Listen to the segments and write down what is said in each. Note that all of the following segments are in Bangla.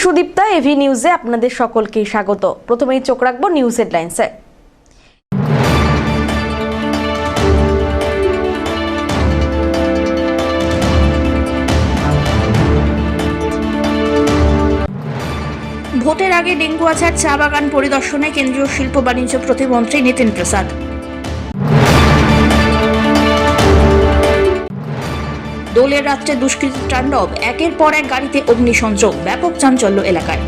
সুদীপ্তা, এভি নিউজে আপনাদের সকলকে স্বাগত। প্রথমেই চোখ রাখবো নিউজ হেডলাইন্সে। ভোটের আগে ডেঙ্গুয়াছাড় চা বাগান পরিদর্শনে কেন্দ্রীয় শিল্প বাণিজ্য প্রতিমন্ত্রী নীতিন প্রসাদ। দোলের রাত্রে দুষ্কৃতীর তাণ্ডব, একের পর এক গাড়িতে অগ্নিসংযোগ, ব্যাপক চাঞ্চল্য এলাকায়।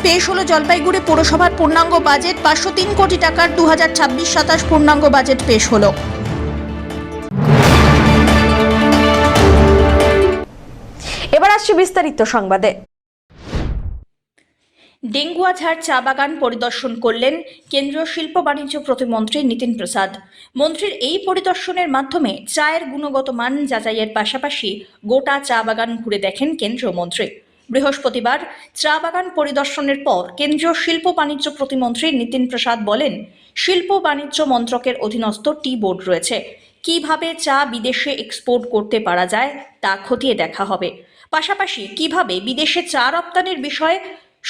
পেশ হলো জলপাইগুড়ি পৌরসভার পূর্ণাঙ্গ বাজেট। 503 কোটি টাকার 2026-27 পূর্ণাঙ্গ বাজেট পেশ হলো। এবার আসছে বিস্তারিত সংবাদে। ডেঙ্গুয়াছাড় চা বাগান পরিদর্শন করলেন কেন্দ্রীয় শিল্প বাণিজ্য প্রতিমন্ত্রী নীতিন প্রসাদ। মন্ত্রীর এই পরিদর্শনের মাধ্যমে চায়ের গুণগত মান যাচাইয়ের পাশাপাশি গোটা চা বাগান ঘুরে দেখেন কেন্দ্রীয় মন্ত্রী। বৃহস্পতিবার চা বাগান পরিদর্শনের পর কেন্দ্রীয় শিল্প বাণিজ্য প্রতিমন্ত্রী নীতিন প্রসাদ বলেন, শিল্প বাণিজ্য মন্ত্রকের অধীনস্থ টি বোর্ড রয়েছে, কিভাবে চা বিদেশে এক্সপোর্ট করতে পারা যায় তা খতিয়ে দেখা হবে। পাশাপাশি কিভাবে বিদেশে চা রপ্তানির বিষয়ে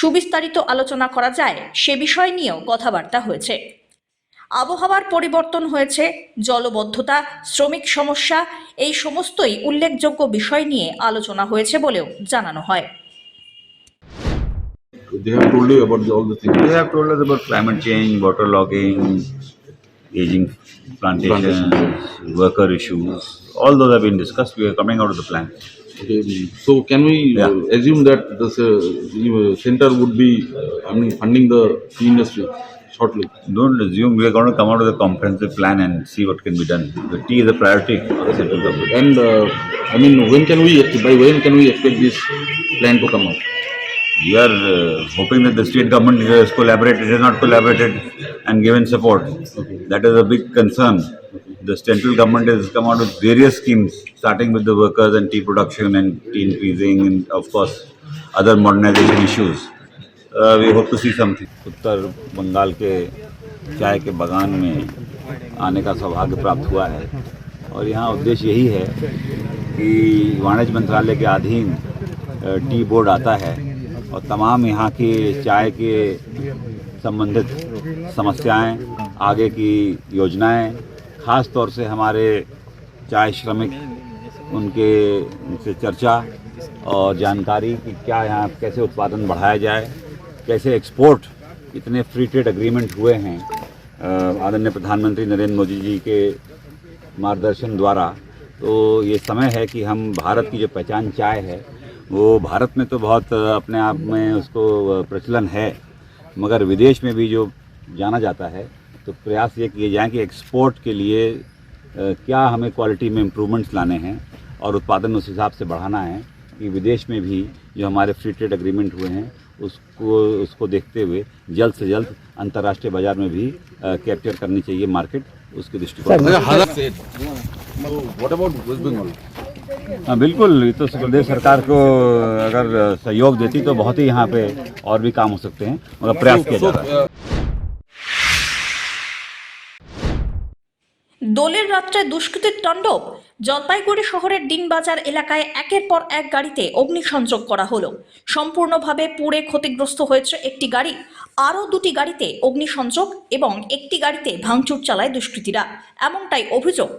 সুবিস্তারিত আলোচনা করা যায় সে বিষয় নিয়েও কথাবার্তা হয়েছে। আবহাওয়ার পরিবর্তন হয়েছে, জলবদ্ধতা, শ্রমিক সমস্যা, এই সমস্তই উল্লেখযোগ্য বিষয় নিয়ে আলোচনা হয়েছে বলেও জানানো হয়। They have told you about all the things. They have told us about climate change, water logging, aging plantations, worker issues. All those have been discussed. We are coming out of the plan. Okay. So can we assume that the center would be, funding the tea industry shortly? Don't assume. We are going to come out with a comprehensive plan and see what can be done. The tea is a priority for the central government. And by when can we expect this plan to come out? We are hoping that the state government has collaborated, has not collaborated and given support. Okay. That is a big concern. The central government has come out with various schemes, starting with the workers and tea production and tea increasing, and of course other modernization issues. We hope to see something. उत्तर बंगाल के चाय के बागान में आने का सौभाग्य प्राप्त हुआ है और यहाँ उद्देश्य यही है कि वाणिज्य मंत्रालय के अधीन टी बोर्ड आता है और तमाम यहाँ की चाय के संबंधित समस्याएं, आगे की योजनाएं, ख़ास तौर से हमारे चाय श्रमिक, उनसे चर्चा और जानकारी कि क्या यहाँ कैसे उत्पादन बढ़ाया जाए, कैसे एक्सपोर्ट, इतने फ्री ट्रेड एग्रीमेंट हुए हैं आदरणीय प्रधानमंत्री नरेंद्र मोदी जी के मार्गदर्शन द्वारा। तो ये समय है कि हम भारत की जो पहचान चाय है, वो भारत में तो बहुत अपने आप में उसको प्रचलन है, मगर विदेश में भी जो जाना जाता है, तो प्रयास ये किए जाएं कि एक्सपोर्ट के लिए क्या हमें क्वालिटी में इम्प्रूवमेंट्स लाने हैं और उत्पादन उस हिसाब से बढ़ाना है कि विदेश में भी जो हमारे फ्री ट्रेड एग्रीमेंट हुए हैं उसको देखते हुए जल्द से जल्द अंतर्राष्ट्रीय बाजार में भी कैप्चर करनी चाहिए मार्केट, उसके दृष्टिकोण। What about West Bengal? हाँ बिल्कुल, ये तो प्रदेश सरकार को अगर सहयोग देती तो बहुत ही यहाँ पे और भी काम हो सकते हैं, मगर प्रयास किया जा रहा है। দোলের রাত্রে দুষ্কৃতীর তাণ্ডব, জলপাইগুড়ি শহরের দিনবাজার এলাকায় একের পর এক গাড়িতে অগ্নিসংযোগ করা হলো। সম্পূর্ণভাবে পুড়ে ক্ষতিগ্রস্ত হয়েছে একটি গাড়ি, আরও দুটি গাড়িতে অগ্নিসংযোগ এবং একটি গাড়িতে ভাঙচুর চালায় দুষ্কৃতীরা, এমনটাই অভিযোগ।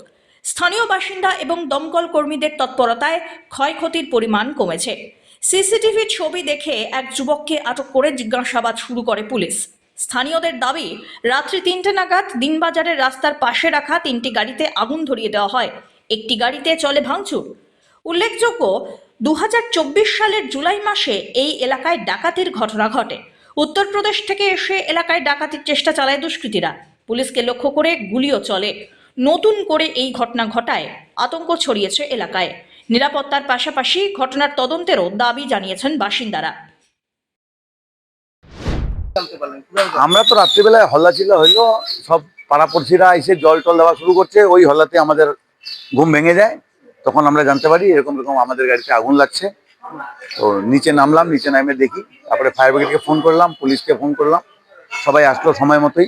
স্থানীয় বাসিন্দা এবং দমকল কর্মীদের তৎপরতায় ক্ষয়ক্ষতির পরিমাণ কমেছে। সিসিটিভির ছবি দেখে এক যুবককে আটক করে জিজ্ঞাসাবাদ শুরু করে পুলিশ। স্থানীয়দের দাবি, রাত্রি 3টে নাগাদ দিনবাজারের রাস্তার পাশে রাখা 3টি গাড়িতে আগুন ধরিয়ে দেওয়া হয়, একটি গাড়িতে চলে ভাঙচুর। উল্লেখযোগ্য, 2024 সালের জুলাই মাসে এই এলাকায় ডাকাতির ঘটনা ঘটে। উত্তরপ্রদেশ থেকে এসে এলাকায় ডাকাতির চেষ্টা চালায় দুষ্কৃতীরা, পুলিশকে লক্ষ্য করে গুলিও চলে। নতুন করে এই ঘটনা ঘটায় আতঙ্ক ছড়িয়েছে এলাকায়। নিরাপত্তার পাশাপাশি ঘটনার তদন্তেরও দাবি জানিয়েছেন বাসিন্দারা। আমরা তো রাত্রিবেলায় হল্লা চিল্লা হইলো, সব পাড়াপড়শিরা এসে জল টল দেওয়া শুরু করছে, ওই হল্লাতে আমাদের ঘুম ভেঙে যায়। তখন আমরা জানতে পারি এরকম আমাদের গাড়িতে আগুন লাগছে। তো নিচে নামলাম, নিচে নামে দেখি, তারপরে ফায়ার ব্রিগেডকে ফোন করলাম, পুলিশকে ফোন করলাম, সবাই আসলো সময় মতোই।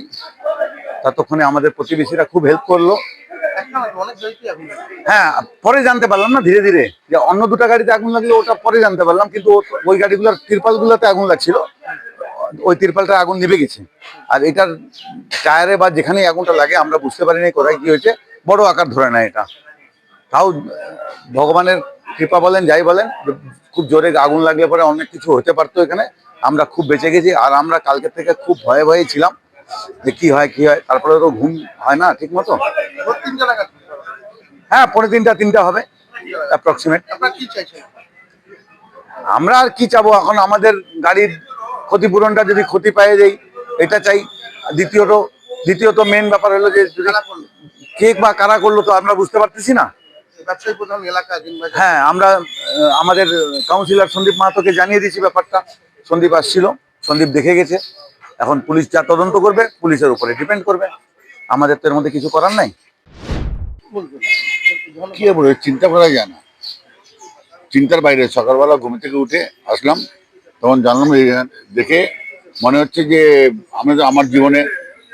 ততক্ষণে আমাদের প্রতিবেশীরা খুব হেল্প করলো, হ্যাঁ, পরে জানতে পারলাম না ধীরে ধীরে যে অন্য দুটো গাড়িতে আগুন লাগলো, ওটা পরে জানতে পারলাম, কিন্তু ওই গাড়িগুলোর তিরপালগুলোতে আগুন লাগছিল, ওই তিরপালটা আগুন নিভে গেছে। আর এটার টায়ারে বা যেখানেই আগুনটা লাগে আমরা বুঝতে পারিনি কোথায় কি হয়েছে, বড় আকার ধরে না এটা। তাও ভগবানের কৃপা বলেন যাই বলেন, খুব জোরে আগুন লাগলে পরে অনেক কিছু হতে পারতো এখানে। আমরা খুব বেঁচে গেছি, আর আমরা কালকে থেকে খুব ভয়ে ভয়ে ছিলাম যে কি হয় কি হয়। তারপরে তো ঘুম হয় না ঠিক মতো। হ্যাঁ, পৌনে তিনটা হবে অ্যাপ্রক্সিমেট। আমরা আর কি চাবো এখন, আমাদের গাড়ির ক্ষতিপূরণটা যদি ক্ষতি পাই যাই এটা চাই। দ্বিতীয়ত মেন ব্যাপার হলো যে কে বা কারা করলো তো আমরা বুঝতে পারতেছি না। হ্যাঁ, আমরা আমাদের কাউন্সিলর সন্দীপ মাহাতোকে জানিয়ে দিয়েছি ব্যাপারটা। সন্দীপ আসছিল, সন্দীপ দেখে গেছে। এখন পুলিশ যা তদন্ত করবে পুলিশের উপরে ডিপেন্ড করবে, আমাদের তো এর মধ্যে কিছু করার নাই। কি বলবো, চিন্তা করা যায় না, চিন্তার বাইরে। সকালবেলা ঘুম থেকে উঠে আসলাম, তখন জানলাম দেখে মনে হচ্ছে যে আমার জীবনে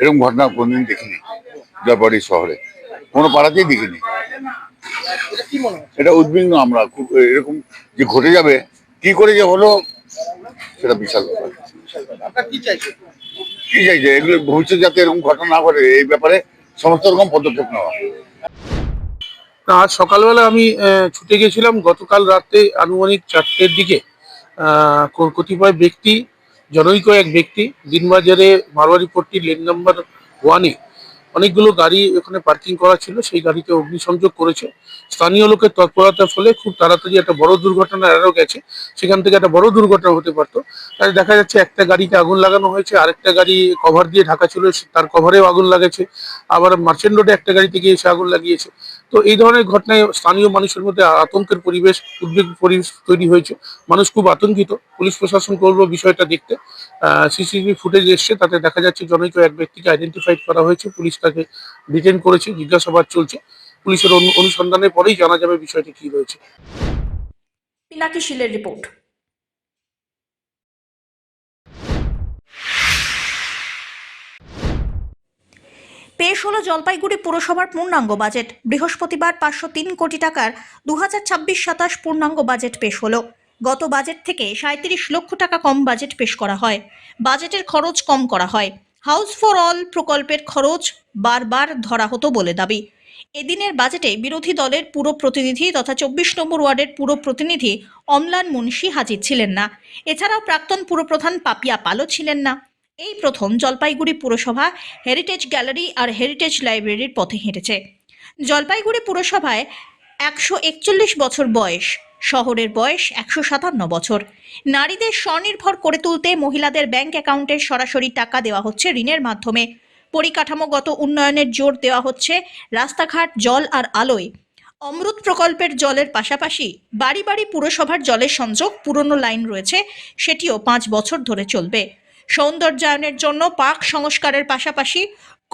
এরকম ঘটনা কোনোদিন দেখিনি। জয়বাড়ি শহরে কোনো পাড়াতেই দেখিনি। এটা উদ্বিগ্ন আমরা খুব, এরকম যে ঘটে যাবে কি করে যে হলো সেটা বিশাল ব্যাপার। কি চাইছে এগুলো ভবিষ্যৎ যাতে এরকম ঘটনা না ঘটে, এই ব্যাপারে সমস্ত রকম পদক্ষেপ নেওয়া। আজ সকালবেলা আমি ছুটে গেছিলাম গতকাল রাতে আনুমানিক 4টের দিকে। কতিপয় ব্যক্তি, জনৈক এক ব্যক্তি দিনবাজারে মারোয়ারি পট্টি লেন নাম্বার 1-এ অনেকগুলো গাড়ি ওখানে পার্কিং করা ছিল, সেই গাড়িতে অগ্নিসংযোগ করেছে। স্থানীয় লোকের তৎপরতার ফলে খুব তাড়াতাড়ি একটা বড় দুর্ঘটনা এড়ানো গেছে। সেখান থেকে একটা বড় দুর্ঘটনা হতে পারতো। তাই দেখা যাচ্ছে একটা গাড়িতে আগুন লাগানো হয়েছে, আরেকটা গাড়ি কভার দিয়ে ঢাকা ছিল, তার কভারেও আগুন লাগেছে। আবার মার্চেন্ট রোডে একটা গাড়িতে গিয়ে এসে আগুন লাগিয়েছে। তো এই ধরনের ঘটনায় স্থানীয় মানুষের মধ্যে আতঙ্কের পরিবেশ, উদ্বেগ পরিবেশ তৈরি হয়েছে। মানুষ খুব আতঙ্কিত। পুলিশ প্রশাসন করলো বিষয়টা দেখতে। সিসিটিভি ফুটেজ এসছে, তাতে দেখা যাচ্ছে জনৈক এক ব্যক্তিকে আইডেন্টিফাইড করা হয়েছে। পুলিশ তাকে ডিটেইন করেছে, জিজ্ঞাসাবাদ চলছে। পুলিশের অনুসন্ধানের পরেই জানা যাবে বিষয়টি কি রয়েছে। পিনাকি শীলের রিপোর্ট। পেশ হলো জলপাইগুড়ি পুরসভার পূর্ণাঙ্গ বাজেট। বৃহস্পতিবার 503 কোটি টাকার 2026-27 পূর্ণাঙ্গ বাজেট পেশ হলো। গত বাজেট থেকে 37 লক্ষ টাকা কম বাজেট পেশ করা হয়। বাজেটের খরচ কম করা হয়। হাউস ফর অল প্রকল্পের খরচ বারবার ধরা হতো বলে দাবি। এদিনের বাজেটে বিরোধী দলের পুরো প্রতিনিধি তথা 24 নম্বর ওয়ার্ডের পুরো প্রতিনিধি অম্লান মুন্সি হাজির ছিলেন না। এছাড়াও প্রাক্তন পুরপ্রধান পাপিয়া পালও ছিলেন না। এই প্রথম জলপাইগুড়ি পুরসভা হেরিটেজ গ্যালারি আর হেরিটেজ লাইব্রেরির পথে হেঁটেছে। জলপাইগুড়ি পুরসভায় 141 বছর বয়স, শহরের বয়স 157 বছর। নারীদের স্বনির্ভর করে তুলতে মহিলাদের ব্যাংক অ্যাকাউন্টে সরাসরি টাকা দেওয়া হচ্ছে ঋণের মাধ্যমে। পরিকাঠামোগত উন্নয়নের জোর দেওয়া হচ্ছে রাস্তাঘাট, জল আর আলোয়। অমৃত প্রকল্পের জলের পাশাপাশি বাড়ি বাড়ি পুরসভার জলের সংযোগ, পুরনো লাইন রয়েছে, সেটিও 5 বছর ধরে চলবে। সৌন্দর্যায়নের জন্য পার্ক সংস্কারের পাশাপাশি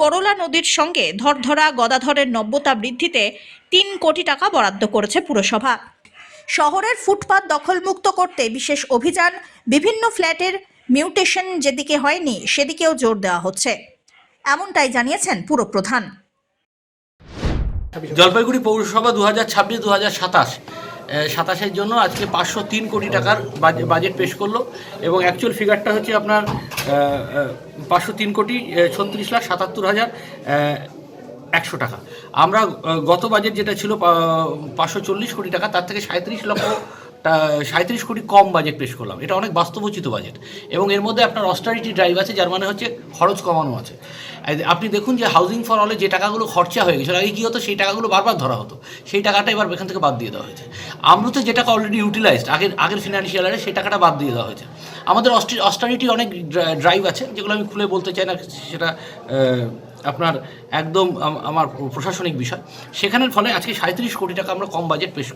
করলা নদীর সঙ্গে ধরধরা গদাধরের নব্যতা বৃদ্ধিতে 3 কোটি টাকা বরাদ্দ করেছে পুরসভা। শহরের ফুটপাত দখলমুক্ত করতে বিশেষ অভিযান, বিভিন্ন ফ্ল্যাটের মিউটেশন যেদিকে হয়নি সেদিকেও জোর দেওয়া হচ্ছে, এমনটাই জানিয়েছেন পুরপ্রধান। জলপাইগুড়ি পৌরসভা 2026-2027 জন্য আজকে 503 কোটি টাকার বাজেট পেশ করলো এবং অ্যাকচুয়াল ফিগারটা হচ্ছে আপনার 503,77,100 টাকা। আমরা গত বাজেট যেটা ছিল 540 কোটি টাকা, তার থেকে 37 কোটি কম বাজেট পেশ করলাম। এটা অনেক বাস্তবোচিত বাজেট এবং এর মধ্যে আপনার অস্টারিটি ড্রাইভ আছে, যার মানে হচ্ছে খরচ কমানো আছে। আপনি দেখুন যে হাউজিং ফর অলে যে টাকাগুলো খরচা হয়ে গেছিলো, আগে কী হতো সেই টাকাগুলো বারবার ধরা হতো, সেই টাকাটা এবার এখান থেকে বাদ দিয়ে দেওয়া হয়েছে। আমরুতে যে টাকা অলরেডি ইউটিলাইজড আগের ফিনান্সিয়াল ইয়ারে, সেই টাকাটা বাদ দিয়ে দেওয়া হয়েছে। আমাদের অস্টারিটি অনেক ড্রাইভ আছে, যেগুলো আমি খুলে বলতে চাই না, সেটা আপনার একদম আমার প্রশাসনিক বিষয়। সেখানের ফলে আজকে 37 কোটি টাকা আমরা কম বাজেট পেশ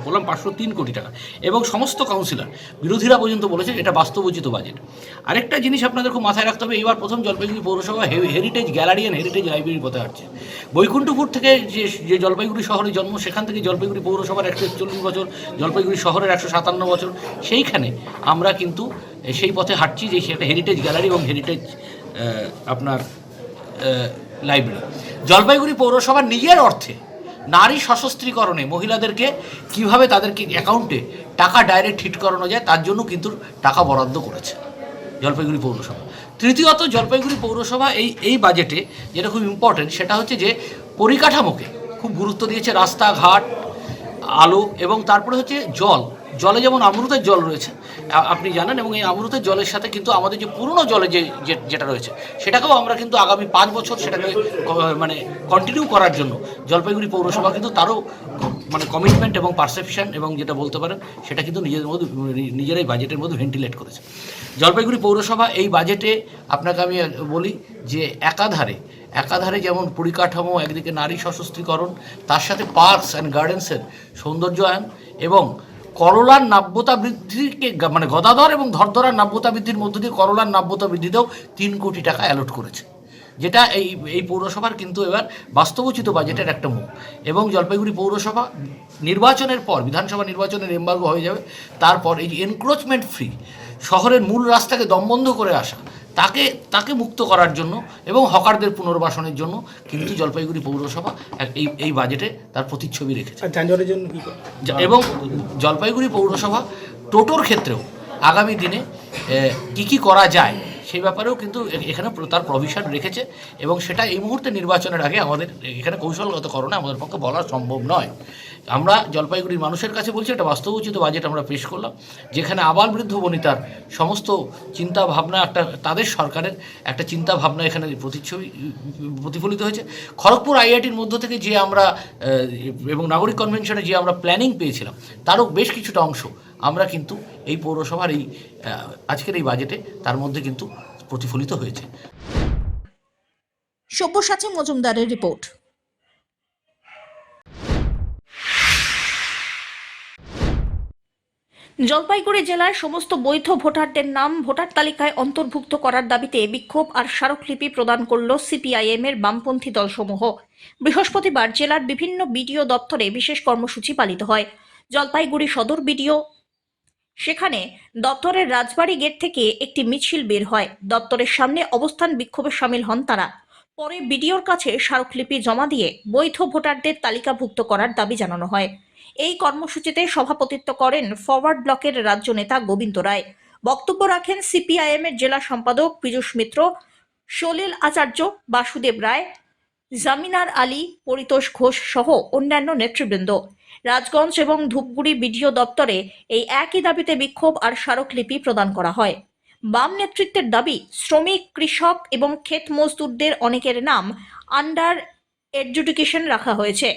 করলাম, 503 কোটি টাকা। এবং সমস্ত কাউন্সিলর, বিরোধীরা পর্যন্ত বলেছে এটা বাস্তবোচিত বাজেট। আরেকটা জিনিস আপনাদের খুব মাথায় রাখতে হবে, এবার প্রথম জলপাইগুড়ি পৌরসভা হেরিটেজ গ্যালারি অ্যান্ড হেরিটেজ লাইব্রেরির পথে হাঁটছে। বৈকুণ্ঠপুর থেকে যে জলপাইগুড়ি শহরে জন্ম, সেখান থেকে জলপাইগুড়ি পৌরসভার 141 বছর, জলপাইগুড়ি শহরের 157 বছর, সেইখানে আমরা কিন্তু সেই পথে হাঁটছি যে সেটা হেরিটেজ গ্যালারি এবং হেরিটেজ আপনার লাইব্রেরি। জলপাইগুড়ি পৌরসভা নিজের অর্থে নারী সশস্ত্রীকরণে মহিলাদেরকে কিভাবে তাদেরকে অ্যাকাউন্টে টাকা ডাইরেক্ট হিট করানো যায় তার জন্য কিন্তু টাকা বরাদ্দ করেছে জলপাইগুড়ি পৌরসভা। তৃতীয়ত, জলপাইগুড়ি পৌরসভা এই বাজেটে যেটা খুব ইম্পর্টেন্ট সেটা হচ্ছে যে পরিকাঠামোকে খুব গুরুত্ব দিয়েছে, রাস্তাঘাট, আলো, এবং তারপরে হচ্ছে জলে যেমন অমৃতের জল রয়েছে আপনি জানেন, এবং এই অমৃতের জলের সাথে কিন্তু আমাদের যে পুরনো জলে যেটা রয়েছে সেটাকেও আমরা কিন্তু আগামী 5 বছর সেটাকে মানে কন্টিনিউ করার জন্য জলপাইগুড়ি পৌরসভা কিন্তু তারও মানে কমিটমেন্ট এবং পারসেপশন এবং যেটা বলতে পারেন সেটা কিন্তু নিজেরাই বাজেটের মধ্যে ভেন্টিলেট করেছে। জলপাইগুড়ি পৌরসভা এই বাজেটে আপনাকে আমি বলি যে একাধারে যেমন পরিকাঠামো, একদিকে নারী সশস্ত্রীকরণ, তার সাথে পার্কস অ্যান্ড গার্ডেন্সের সৌন্দর্যায়ন এবং করলার নাব্যতা বৃদ্ধিকে মানে গদাধর এবং ধরধরার নাব্যতা বৃদ্ধির মধ্য দিয়ে করলার নাব্যতা বৃদ্ধিতেও 3 কোটি টাকা অ্যালট করেছে, যেটা এই পৌরসভার কিন্তু এবার বাস্তবোচিত বাজেটের একটা মুখ। এবং জলপাইগুড়ি পৌরসভা নির্বাচনের পর, বিধানসভা নির্বাচনের এমবার্গো হয়ে যাবে, তারপর এই এনক্রোচমেন্ট ফ্রি শহরের মূল রাস্তাকে দমবন্ধ করে আসা তাকে মুক্ত করার জন্য এবং হকারদের পুনর্বাসনের জন্য কিন্তু জলপাইগুড়ি পৌরসভা এই বাজেটে তার প্রতিচ্ছবি রেখেছে। এবং জলপাইগুড়ি পৌরসভা টোটোর ক্ষেত্রেও আগামী দিনে কি করা যায় সেই ব্যাপারেও কিন্তু এখানে তার প্রভিশন রেখেছে, এবং সেটা এই মুহূর্তে নির্বাচনের আগে আমাদের এখানে কৌশলগত কারণে আমাদের পক্ষে বলা সম্ভব নয়। আমরা জলপাইগুড়ির মানুষের কাছে বলছি একটা বাস্তবোচিত বাজেট আমরা পেশ করলাম, যেখানে আবাল বৃদ্ধ বনিতার সমস্ত চিন্তা ভাবনা, তাদের সরকারের একটা চিন্তা ভাবনা এখানে প্রতিফলিত হয়েছে। খড়গপুর আইআইটির মধ্য থেকে যে আমরা এবং নাগরিক কনভেনশনে যে আমরা প্ল্যানিং পেয়েছিলাম তারও বেশ কিছুটা অংশ আমরা কিন্তু এই পৌরসভার আজকের এই বাজেটে তার মধ্যে কিন্তু প্রতিফলিত হয়েছে। সব্যসাচী মজুমদারের রিপোর্ট। জলপাইগুড়ি জেলায় সমস্ত বৈধ ভোটারদের নাম ভোটার তালিকায় অন্তর্ভুক্ত করার দাবিতে বিক্ষোভ আর স্মারকলিপি প্রদান করল সিপিআইএম এর বামপন্থী দলসমূহ। বৃহস্পতিবার জেলার বিভিন্ন বিডিও দপ্তরে বিশেষ কর্মসূচি পালিত হয়। জলপাইগুড়ি সদর বিডিও, সেখানে দপ্তরের রাজবাড়ি গেট থেকে একটি মিছিল বের হয়। দপ্তরের সামনে অবস্থান বিক্ষোভে সামিল হন তারা। পরে বিডিওর কাছে স্মারকলিপি জমা দিয়ে বৈধ ভোটারদের তালিকাভুক্ত করার দাবি জানানো হয়। এই কর্মসূচিতে সভাপতিত্ব করেন ফরওয়ার্ড ব্লকের রাজ্য নেতা গোবিন্দ রায়। বক্তব্য রাখেন সিপিআইএম এর জেলা সম্পাদক পীযূষ মিত্র, সলিল আচার্য, বাসুদেব রায়, জামিনার আলী, পরিতোষ ঘোষ সহ অন্যান্য নেতৃবৃন্দ। রাজগঞ্জ এবং ধূপগুড়ি বিডিও দপ্তরে এই একই দাবিতে বিক্ষোভ আর স্মারকলিপি প্রদান করা হয়। বাম নেতৃত্বের দাবি, শ্রমিক, কৃষক এবং ক্ষেত মজদুরদের অনেকের নাম আন্ডার এডজুডিকেশন রাখা হয়েছে।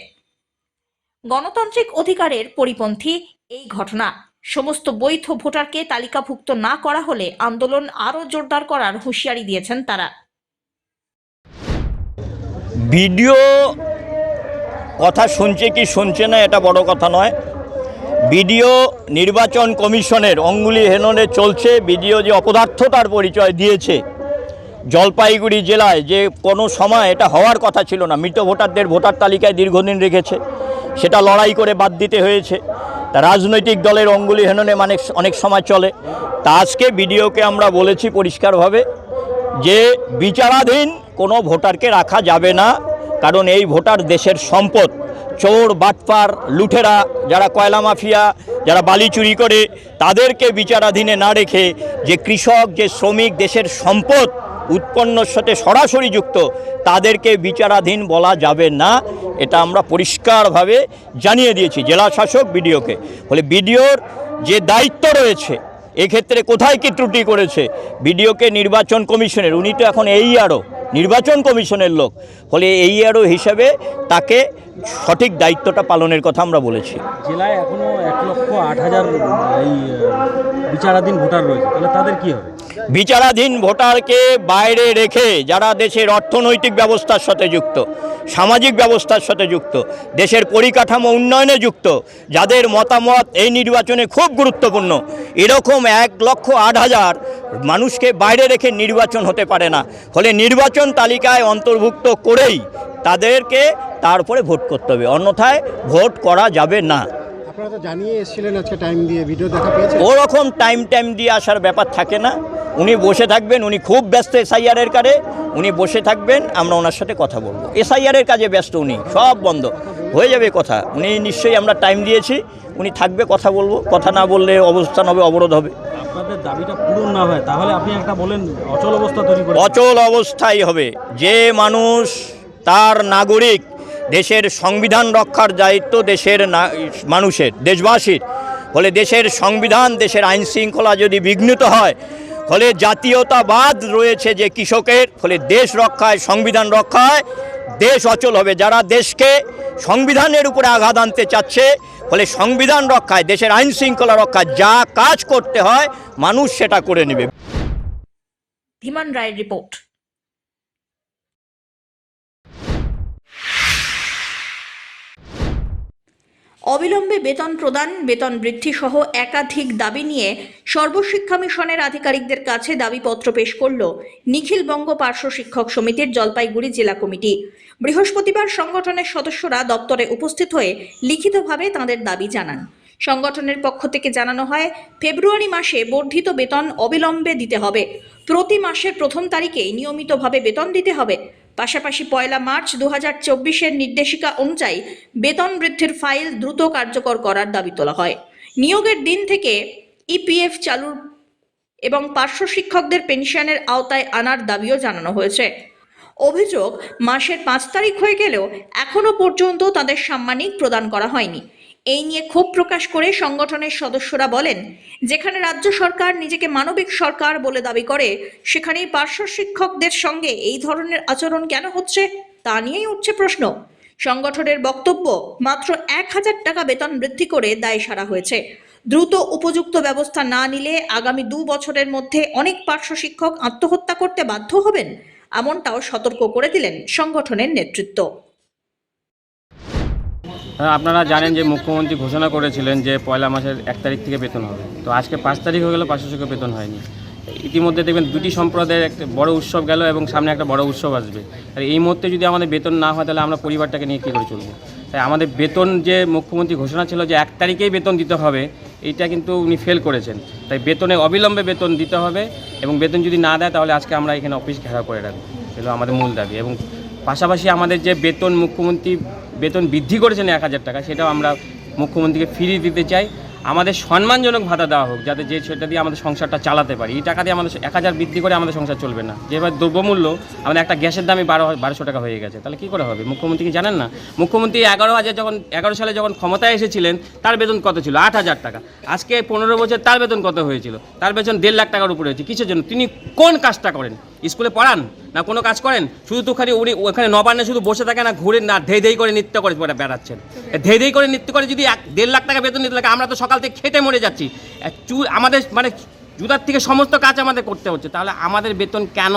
গণতান্ত্রিক অধিকারের পরিপন্থী এই ঘটনা। সমস্ত বৈধ ভোটারকে তালিকাভুক্ত না করা হলে আন্দোলন আরও জোরদার করার হুঁশিয়ারি দিয়েছেন তারা। ভিডিও কথা শুনছে কি শুনছে না এটা বড় কথা নয়। ভিডিও নির্বাচন কমিশনের অঙ্গুলি হেলনে চলছে। ভিডিও যে অপদার্থতার পরিচয় দিয়েছে জলপাইগুড়ি জেলায়, যে কোনো সময় এটা হওয়ার কথা ছিল না। মৃত ভোটারদের ভোটার তালিকায় দীর্ঘদিন রেখেছে, সেটা লড়াই করে বাদ দিতে হয়েছে। তা রাজনৈতিক দলের অঙ্গুলি হেলনে অনেক সময় চলে। তা আজকে ভিডিওকে আমরা বলেছি পরিষ্কারভাবে যে বিচারাধীন কোনো ভোটারকে রাখা যাবে না, কারণ এই ভোটার দেশের সম্পদ। চোর, বাটপার, লুঠেরা, যারা কয়লা মাফিয়া, যারা বালি চুরি করে, তাদেরকে বিচারাধীনে না রেখে যে কৃষক, যে শ্রমিক, দেশের সম্পদ উৎপন্নর সাথে সরাসরি যুক্ত, তাদেরকে বিচারাধীন বলা যাবে না। এটা আমরা পরিষ্কারভাবে জানিয়ে দিয়েছি জেলা শাসক বিডিওকে। ফলে বিডিওর যে দায়িত্ব রয়েছে এক্ষেত্রে কোথায় কি ত্রুটি করেছে, বিডিওকে নির্বাচন কমিশনের, উনি তো এখন এইআরও, নির্বাচন কমিশনের লোক, ফলে এইআরও হিসাবে তাকে সঠিক দায়িত্বটা পালনের কথা আমরা বলেছি। জেলায় এখনও 1,08,000 এই বিচারাধীন ভোটার রয়েছে, তাহলে তাদের কি হবে? বিচারাধীন ভোটারকে বাইরে রেখে যারা দেশের অর্থনৈতিক ব্যবস্থার সাথে যুক্ত, সামাজিক ব্যবস্থার সাথে যুক্ত, দেশের পরিকাঠামো উন্নয়নে যুক্ত, যাদের মতামত এই নির্বাচনে খুব গুরুত্বপূর্ণ, এরকম 1,08,000 মানুষকে বাইরে রেখে নির্বাচন হতে পারে না। ফলে নির্বাচন তালিকায় অন্তর্ভুক্ত করেই তাদেরকে তারপরে ভোট করতে হবে, অন্যথায় ভোট করা যাবে না। আপনারা তো জানিয়ে এসেছিলেন আজকে টাইম দিয়ে, ভিডিও দেখা পেয়েছেন? ওরকম টাইম দিয়ে আসার ব্যাপার থাকে না। উনি বসে থাকবেন, উনি খুব ব্যস্ত এসআইআরের কাজে, উনি বসে থাকবেন, আমরা ওনার সাথে কথা বলবো। এসআইআরের কাজে ব্যস্ত উনি, সব বন্ধ হয়ে যাবে কথা। উনি নিশ্চয়ই আমরা টাইম দিয়েছি, উনি থাকবে, কথা বলবো। কথা না বললে অবস্থান হবে, অবরোধ হবে। আপনাদের দাবিটা পূরণ না হয় তাহলে আপনি একটা বলেন অচল অবস্থা তৈরি করে অচল অবস্থাই হবে। যে মানুষ, তার নাগরিক, দেশের সংবিধান রক্ষার দায়িত্ব দেশের মানুষের, দেশবাসীর, ফলে দেশের সংবিধান, দেশের আইন শৃঙ্খলা যদি বিঘ্নিত হয়, ফলে জাতীয়তাবাদ রয়েছে যে কৃষকের, ফলে দেশ রক্ষায়, সংবিধান রক্ষায় দেশ অচল হবে। যারা দেশকে সংবিধানের উপরে আঘাত আনতে চাচ্ছে, ফলে সংবিধান রক্ষায়, দেশের আইন শৃঙ্খলা রক্ষায় যা কাজ করতে হয় মানুষ সেটা করে নেবে। ধীমান রায়ের রিপোর্ট। অবিলম্বে বেতন প্রদান, বেতন বৃদ্ধি সহ একাধিক দাবি নিয়ে সর্বশিক্ষা মিশনের আধিকারিকদের কাছে দাবিপত্র পেশ করল নিখিল বঙ্গ পার্শ্ব শিক্ষক সমিতির জলপাইগুড়ি জেলা কমিটি। বৃহস্পতিবার সংগঠনের সদস্যরা দপ্তরে উপস্থিত হয়ে লিখিতভাবে তাঁদের দাবি জানান। সংগঠনের পক্ষ থেকে জানানো হয়, ফেব্রুয়ারি মাসে বর্ধিত বেতন অবিলম্বে দিতে হবে। প্রতি মাসের প্রথম তারিখে নিয়মিতভাবে বেতন দিতে হবে। পাশাপাশি 1 মার্চ 2024-এর নির্দেশিকা অনুযায়ী বেতন বৃদ্ধির ফাইল দ্রুত কার্যকর করার দাবি তোলা হয়। নিয়োগের দিন থেকে ইপিএফ চালু এবং পার্শ্ব শিক্ষকদের পেনশনের আওতায় আনার দাবিও জানানো হয়েছে। অভিযোগ, মাসের 5 তারিখ হয়ে গেলেও এখনো পর্যন্ত তাদের সাম্মানিক প্রদান করা হয়নি। এই নিয়ে ক্ষোভ প্রকাশ করে সংগঠনের সদস্যরা বলেন, যেখানে রাজ্য সরকার নিজেকে মানবিক সরকার বলে দাবি করে, সেখানেই পার্শ্ব শিক্ষকদের সঙ্গে এই ধরনের আচরণ কেন হচ্ছে তা নিয়েই উঠছে প্রশ্ন। সংগঠনের বক্তব্য, মাত্র 1000 টাকা বেতন বৃদ্ধি করে দায় সারা হয়েছে। দ্রুত উপযুক্ত ব্যবস্থা না নিলে আগামী 2 বছরের মধ্যে অনেক পার্শ্ব শিক্ষক আত্মহত্যা করতে বাধ্য হবেন, এমনটাও সতর্ক করে দিলেন সংগঠনের নেতৃত্ব। আপনারা জানেন যে মুখ্যমন্ত্রী ঘোষণা করেছিলেন যে 1 মাসের 1 তারিখ থেকে বেতন হবে। তো আজকে 5 তারিখ হয়ে গেল, পার্শ্ব শিক্ষক বেতন হয়নি। ইতিমধ্যে দেখবেন 2টি সম্প্রদায়ের একটা বড় উৎসব গেল এবং সামনে একটা বড় উৎসব আসবে। আর এই মুহূর্তে যদি আমাদের বেতন না হয় তাহলে আমরা পরিবারটাকে নিয়ে কী করে চলবো? তাই আমাদের বেতন, যে মুখ্যমন্ত্রী ঘোষণা ছিল যে 1 তারিখেই বেতন দিতে হবে, এইটা কিন্তু উনি ফেল করেছেন। তাই বেতনে অবিলম্বে বেতন দিতে হবে এবং বেতন যদি না দেয় তাহলে আজকে আমরা এখানে অফিস ঘেরাও করে রাখবো। এগুলো আমাদের মূল দাবি। এবং পাশাপাশি আমাদের যে বেতন, মুখ্যমন্ত্রী বেতন বৃদ্ধি করেছেন 1000 টাকা, সেটাও আমরা মুখ্যমন্ত্রীকে ফিরিয়ে দিতে চাই। আমাদের সম্মানজনক ভাতা দেওয়া হোক, যাতে সেটা দিয়ে আমাদের সংসারটা চালাতে পারি। এই টাকা দিয়ে আমাদের 1000 বৃদ্ধি করে আমাদের সংসার চলবে না। যেভাবে দ্রব্যমূল্য, আমাদের একটা গ্যাসের দামই 1200 টাকা হয়ে গেছে, তাহলে কী করে হবে? মুখ্যমন্ত্রী কি জানেন না? মুখ্যমন্ত্রী 11 সালে যখন ক্ষমতায় এসেছিলেন তার বেতন কত ছিল? 8000 টাকা। আজকে 15 বছর তার বেতন কত হয়েছিল? তার বেতন 1.5 লাখ টাকার উপরে হয়েছে। কিসের জন্য? তিনি কোন কাজটা করেন? স্কুলে পড়ান না কোনো কাজ করেন? শুধু তো খালি উনি ওখানে নবান্নে শুধু বসে থাকে না, ঘুরে না ধেই করে নৃত্য করে বেড়াচ্ছেন। ধেই করে নৃত্য করে যদি 1.5 লাখ টাকা বেতন দিতে লাগে, আমরা তো সকাল থেকে খেটে মরে যাচ্ছি। আমাদের মানে জুতার থেকে সমস্ত কাজ আমাদের করতে হচ্ছে, তাহলে আমাদের বেতন কেন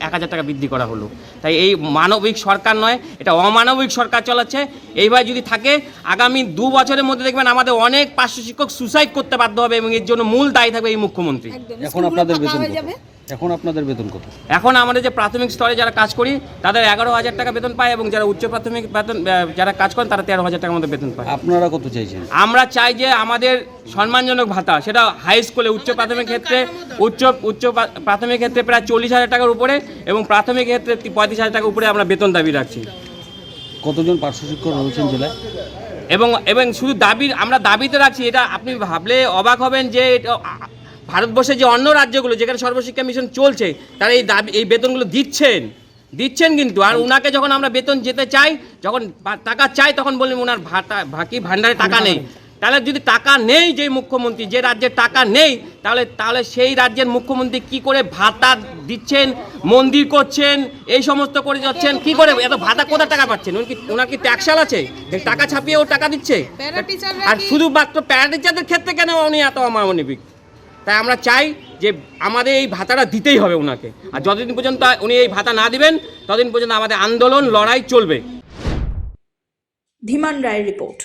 1000 টাকা বৃদ্ধি করা হলো? তাই এই মানবিক সরকার নয়, এটা অমানবিক সরকার চালাচ্ছে। এইভাবে যদি থাকে আগামী 2 বছরের মধ্যে দেখবেন আমাদের অনেক পার্শ্ব শিক্ষক সুসাইড করতে বাধ্য হবে এবং এর জন্য মূল দায়ী থাকবে এই মুখ্যমন্ত্রী। এখন আপনাদের বেতন কত? এখন আমাদের যে প্রাথমিক স্তরে যারা কাজ করি তাদের 11,000 টাকা বেতন পায় এবং যারা উচ্চ প্রাথমিক বেতন যারা কাজ করেন তারা 13,000 টাকার মধ্যে বেতন পায়। আপনারা কত চাইছেন? আমরা চাই যে আমাদের সম্মানজনক ভাতা, সেটা হাই স্কুলে উচ্চ প্রাথমিক ক্ষেত্রে উচ্চ প্রাথমিক ক্ষেত্রে প্রায় 40,000 টাকার উপরে এবং প্রাথমিক ক্ষেত্রে 35,000 টাকার উপরে আমরা বেতন দাবি রাখছি। কতজন পার্শ্ব শিক্ষক রয়েছেন জেলায়? এবং শুধু আমরা দাবিতে রাখছি, এটা আপনি ভাবলে অবাক হবেন যে ভারতবর্ষে যে অন্য রাজ্যগুলো যেখানে সর্বশিক্ষা মিশন চলছে তারা এই বেতনগুলো দিচ্ছেন কিন্তু। আর উনাকে যখন আমরা বেতন যেতে চাই, যখন টাকা চাই, তখন বললেন ওনার ভান্ডারে টাকা নেই। তাহলে যদি টাকা নেই, যে মুখ্যমন্ত্রী যে রাজ্যের টাকা নেই, তাহলে সেই রাজ্যের মুখ্যমন্ত্রী কি করে ভাতা দিচ্ছেন, মন্দির করছেন, এই সমস্ত করে যাচ্ছেন? কি করে এত ভাতা কোথায় টাকা পাচ্ছেন? ওনার কি ট্যাক্সাল আছে টাকা ছাপিয়ে ও টাকা দিচ্ছে? আর শুধুমাত্র প্যারা টিচারদের ক্ষেত্রে কেন উনি এত অমানবিক? তাই আমরা চাই যে আমাদের এই ভাতাটা দিতেই হবে ওনাকে। আর যতদিন পর্যন্ত উনি এই ভাতা না দিবেন ততদিন পর্যন্ত আমাদের আন্দোলন, লড়াই চলবে। ধীমান রায়ের রিপোর্ট।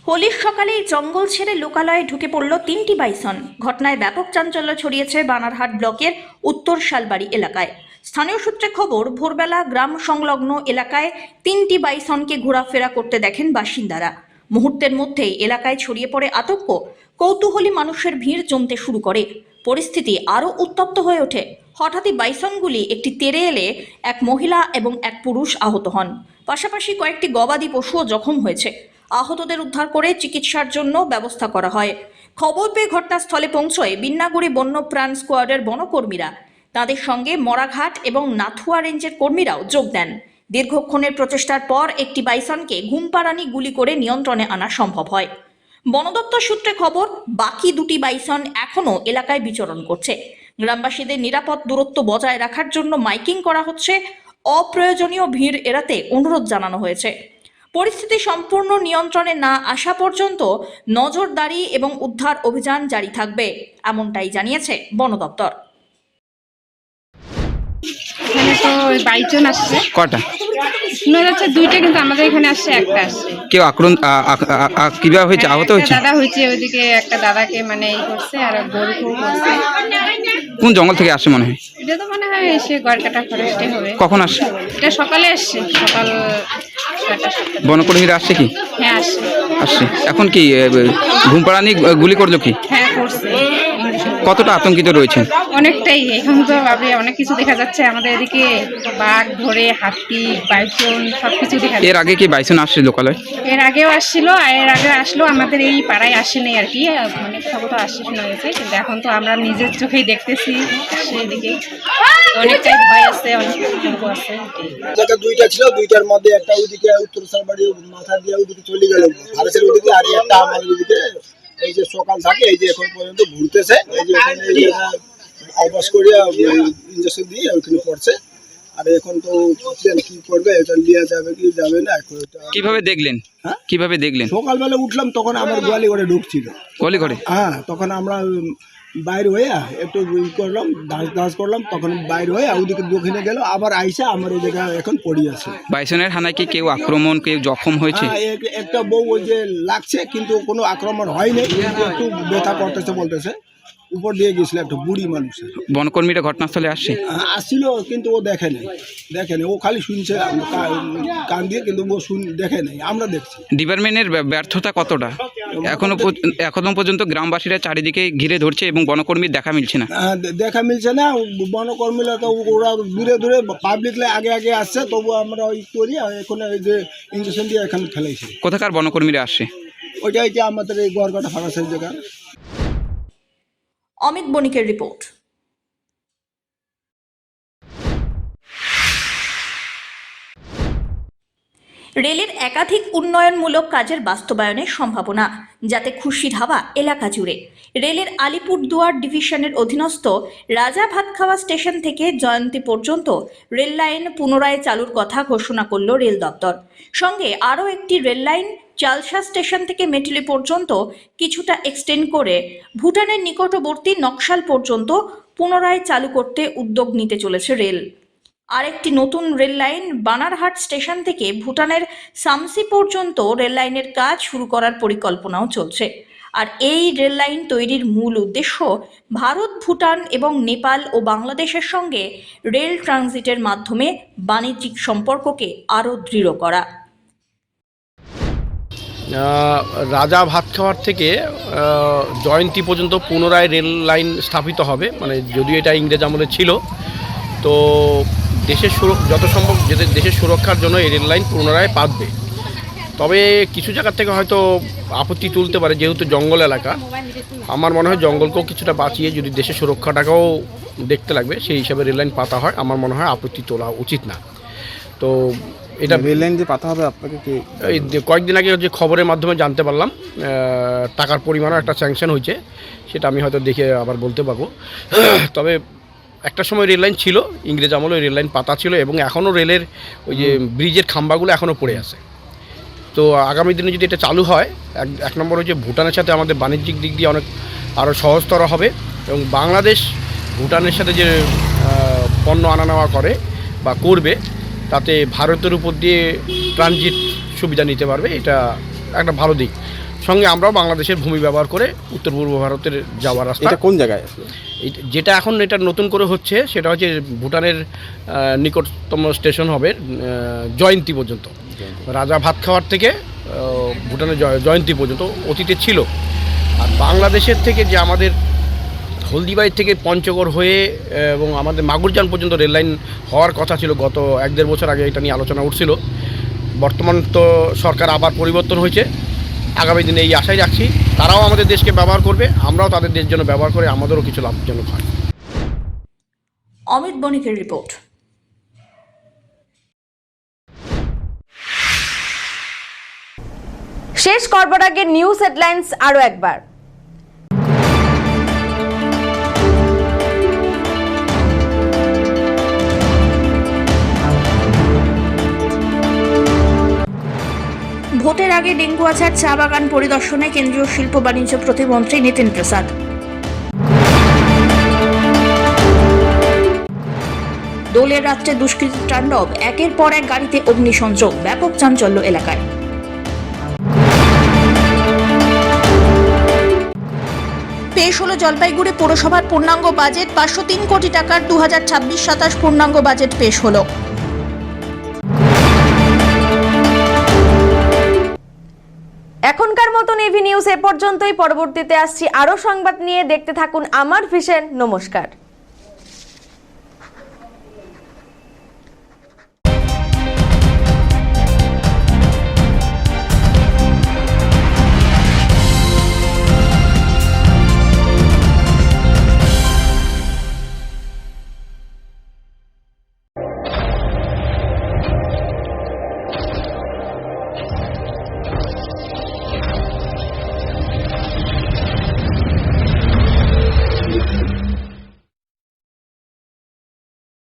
হোলির সকালেই জঙ্গল ছেড়ে লোকালয়ে ঢুকে পড়ল 3টি বাইসন। ঘটনায় ব্যাপক চাঞ্চল্য ছড়িয়েছে বানারহাট ব্লকের উত্তর শালবাড়ি এলাকায়। স্থানীয় সূত্রে খবর, ভোরবেলা গ্রাম সংলগ্ন এলাকায় 3টি বাইসনকে ঘোরাফেরা করতে দেখেন বাসিন্দারা। মুহূর্তের মধ্যেই এলাকায় ছড়িয়ে পড়ে আতঙ্ক। কৌতূহলী মানুষের ভিড় জমতে শুরু করে। পরিস্থিতি আরও উত্তপ্ত হয়ে ওঠে। হঠাৎই বাইসনগুলি একটি তেড়ে এলে এক মহিলা এবং এক পুরুষ আহত হন। পাশাপাশি কয়েকটি গবাদি পশুও জখম হয়েছে। আহতদের উদ্ধার করে চিকিৎসার জন্য ব্যবস্থা করা হয়। খবর পেয়ে ঘটনাস্থলে পৌঁছয় বিন্নাগুড়ি বন্যপ্রাণ স্কোয়াডের বনকর্মীরা। তাদের সঙ্গে মরাঘাট এবং নাথুয়া রেঞ্জের কর্মীরাও যোগ দেন। দীর্ঘক্ষণের প্রচেষ্টার পর একটি বাইসনকে ঘুমপাড়ানি গুলি করে নিয়ন্ত্রণে আনা সম্ভব হয়। বন দপ্তর সূত্রে খবর, বাকি দুটি বাইসন এখনও এলাকায় বিচরণ করছে। গ্রামবাসীদের নিরাপদ দূরত্ব বজায় রাখার জন্য মাইকিং করা হচ্ছে। অপ্রয়োজনীয় ভিড় এড়াতে অনুরোধ জানানো হয়েছে। পরিস্থিতি সম্পূর্ণ নিয়ন্ত্রণে না আসা পর্যন্ত নজরদারি এবং উদ্ধার অভিযান জারি থাকবে, এমনটাই জানিয়েছে বন দপ্তর। এখানে তো বাইজন আসছে, কটা শোনা যাচ্ছে দুইটা, কিন্তু আমাদের এখানে আসছে একটা আসছে। কেউ আক্রমণ কিভাবে হয়েছে, আহত একটা হয়েছে? দাদা হয়েছে, ওইদিকে একটা দাদাকে মানে ই করছে, আর গরুকেও করছে। কোন জঙ্গল থেকে আসে মনে হয়? এটা তো মনে হয় এসে গড়কাটা ফরেস্টে হবে। কখন আসছে? এটা সকালে আসছে, সকাল 6টা। বনকর্মীরা আসছে কি? হ্যাঁ আসছে। আসছে। এখন কি ঘুমপাড়ানি গুলি করলো কি? হ্যাঁ করছে। কতটা আতঙ্কিত রয়েছেন? অনেকটাই। এখন তো ভাবে অনেক কিছু দেখা যাচ্ছে আমাদের এদিকে, বাঘ ধরে, হাতি, বাইচন সবকিছু দেখা যাচ্ছে। এর আগে কি বাইসন আসছে লোকালয়? এর আগেও আসছিল, আর এর আগে আসলো, আমাদের এই পাড়ায় আসেনি আর কি, মানে কোথাও তো আসছে শোনা গেছে, কিন্তু এখন তো আমরা নিজের চোখেই দেখতেছি সেদিকে অনেকটাই ভয় আছে, অনেক আতঙ্ক আছে। দুইটা ছিল, দুইটার মধ্যে একটা ওইদিকে উত্তর সালবাড়ি মাথা দিয়ে ওইদিকে চলে গেল ভারতের ওইদিকে, আর একটা আমাদের ওইদিকে এই যে সকাল থাকে এই যে এখন পর্যন্ত ঘুরতেছে, এই যে এখানে অভ্যাস করিয়া ইঞ্জেকশন দিয়ে ওইখানে পড়ছে। আর এখন তো কি করবে, এটা লিয়া যাবে কি যাবে না। কিভাবে দেখলেন? কিভাবে দেখলেন? সকালবেলা উঠলাম, তখন আমার গোয়ালি ঘরে ঢুকছিল। গোয়ালি ঘরে? হ্যাঁ, তখন আমরা বাইরে হয়ে একটু করলাম, দাস করলাম, তখন বাইরে হয়ে ওদিকে দক্ষিণে গেল, আবার আইসা আমার এই জায়গায় এখন পড়ি আছে। বাইসনের হানায় কি কেউ আক্রমণ, কেউ জখম হয়েছে? একটা বউ ওই যে লাগছে, কিন্তু কোনো আক্রমণ হয়নি, একটু ব্যথা করতেছে বলতেছে। উপর দিয়ে গেছিল একটা বুড়ি মানুষ। বনকর্মীরা ঘটনাস্থলে আসছে? আসছিল, কিন্তু ও দেখে নেই, ও খালি শুনছে কান দিয়ে, কিন্তু ও দেখে নেই, আমরা দেখছি। ডিপার্টমেন্টের ব্যর্থতা কতটা? এখনো পর্যন্ত গ্রামবাসীরা চারিদিকে ঘিরে ধরছে এবং বনকর্মীর দেখা মিলছে না। দেখা মিলছে না, বনকর্মীরা তো ওরা দূরে দূরে, পাবলিকলে আগে আগে আসছে, তবু আমরা ওই করি, এখন ওই যে ইঞ্জেকশন দিয়ে এখানে ফেলাইছি। কোথাকার বনকর্মীরা আসছে? ওইটাই যে আমাদের এই গড়কাটা ফারাসের জায়গা। অমিত বণিকের রিপোর্ট। রেলের একাধিক উন্নয়নমূলক কাজের বাস্তবায়নের সম্ভাবনা, যাতে খুশির হাওয়া এলাকা জুড়ে। রেলের আলিপুরদুয়ার ডিভিশনের অধীনস্থ রাজা ভাতখাওয়া স্টেশন থেকে জয়ন্তী পর্যন্ত রেল লাইন পুনরায় চালুর কথা ঘোষণা করল রেল দপ্তর। সঙ্গে আরও একটি রেল লাইন চালসা স্টেশন থেকে মেটলি পর্যন্ত কিছুটা এক্সটেন্ড করে ভুটানের নিকটবর্তী নকশাল পর্যন্ত পুনরায় চালু করতে উদ্যোগ নিতে চলেছে রেল। আরেকটি নতুন রেল লাইন বানারহাট স্টেশন থেকে ভুটানের সামসি পর্যন্ত রেল লাইনের কাজ শুরু করার পরিকল্পনাও চলছে। আর এই রেল লাইন তৈরির মূল উদ্দেশ্য ভারত, ভুটান এবং নেপাল ও বাংলাদেশের সঙ্গে রেল ট্রানজিটের মাধ্যমে বাণিজ্যিক সম্পর্ককে আরও দৃঢ় করা। রাজা ভাতখাওয়ার থেকে জয়ন্তী পর্যন্ত পুনরায় রেল লাইন স্থাপিত হবে, মানে যদিও এটা ইংরেজ আমলে ছিল, তো দেশের যত সম্ভব দেশের সুরক্ষার জন্য এই রেল লাইন পুনরায় পাতবে। তবে কিছু জায়গা থেকে হয়তো আপত্তি তুলতে পারে, যেহেতু জঙ্গল এলাকা। আমার মনে হয় জঙ্গলকেও কিছুটা বাঁচিয়ে যদি দেশের সুরক্ষাটাকেও দেখতে লাগবে, সেই হিসাবে রেল লাইন পাতা হয়, আমার মনে হয় আপত্তি তোলা উচিত না। তো এটা রেল লাইন যে পাতা হবে, আপনাকে কি এই কয়েকদিন আগে যে খবরের মাধ্যমে জানতে পারলাম, টাকার পরিমাণও একটা স্যাংশন হয়েছে, সেটা আমি হয়তো দেখে আবার বলতে পারবো। তবে একটা সময় রেল লাইন ছিল, ইংরেজ আমলে রেল লাইন পাতা ছিল, এবং এখনও রেলের ওই যে ব্রিজের খাম্বাগুলো এখনও পড়ে আছে। তো আগামী দিনে যদি এটা চালু হয়, এক নম্বর হচ্ছে ভুটানের সাথে আমাদের বাণিজ্যিক দিক দিয়ে অনেক আরও সহজতর হবে, এবং বাংলাদেশ ভুটানের সাথে যে পণ্য আনা নেওয়া করে বা করবে, তাতে ভারতের উপর দিয়ে ট্রানজিট সুবিধা নিতে পারবে, এটা একটা ভালো দিক। সঙ্গে আমরাও বাংলাদেশের ভূমি ব্যবহার করে উত্তর পূর্ব ভারতের যাওয়ার রাস্তা। এটা কোন জায়গায়? যেটা এখন এটা নতুন করে হচ্ছে, সেটা হচ্ছে ভুটানের নিকটতম স্টেশন হবে জয়ন্তী পর্যন্ত। রাজা ভাতখাওয়ার থেকে ভুটানের জয়ন্তী পর্যন্ত অতীতে ছিল। আর বাংলাদেশের থেকে যে আমাদের হলদিবাড়ি থেকে পঞ্চগড় হয়ে এবং আমাদের মাগুরজান পর্যন্ত রেললাইন হওয়ার কথা ছিল গত 1-1.5 বছর আগে, এটা নিয়ে আলোচনা উঠছিল। বর্তমান তো সরকার আবার পরিবর্তন হয়েছে, আগামী দিনে এই আশাই রাখছি তারাও আমাদের দেশকে ব্যবহার করবে, আমরাও তাদের দেশ জন্য ব্যবহার করে আমাদেরও কিছু লাভজনক হয়। অমিত বণিকের রিপোর্ট। শেষ করবার আগে নিউজ হেডলাইন্স আরো একবার। ভোটের আগে ডেঙ্গু আছাড় চা বাগান পরিদর্শনে কেন্দ্রীয় শিল্প বাণিজ্য প্রতিমন্ত্রী নিতিন প্রসাদ। দোলের রাত্রে দুষ্কৃতীর তাণ্ডব, একের পর এক গাড়িতে অগ্নিসংযোগ, ব্যাপক চাঞ্চল্য এলাকায়। পেশ হলো জলপাইগুড়ি পৌরসভার পূর্ণাঙ্গ বাজেট। 503 কোটি টাকার 2026-27 পূর্ণাঙ্গ বাজেট পেশ হলো। এখনকার মতন এভি নিউজ এ পর্যন্তই। পরবর্তীতে আসছি আরো সংবাদ নিয়ে, দেখতে থাকুন আমার ভিশন। নমস্কার।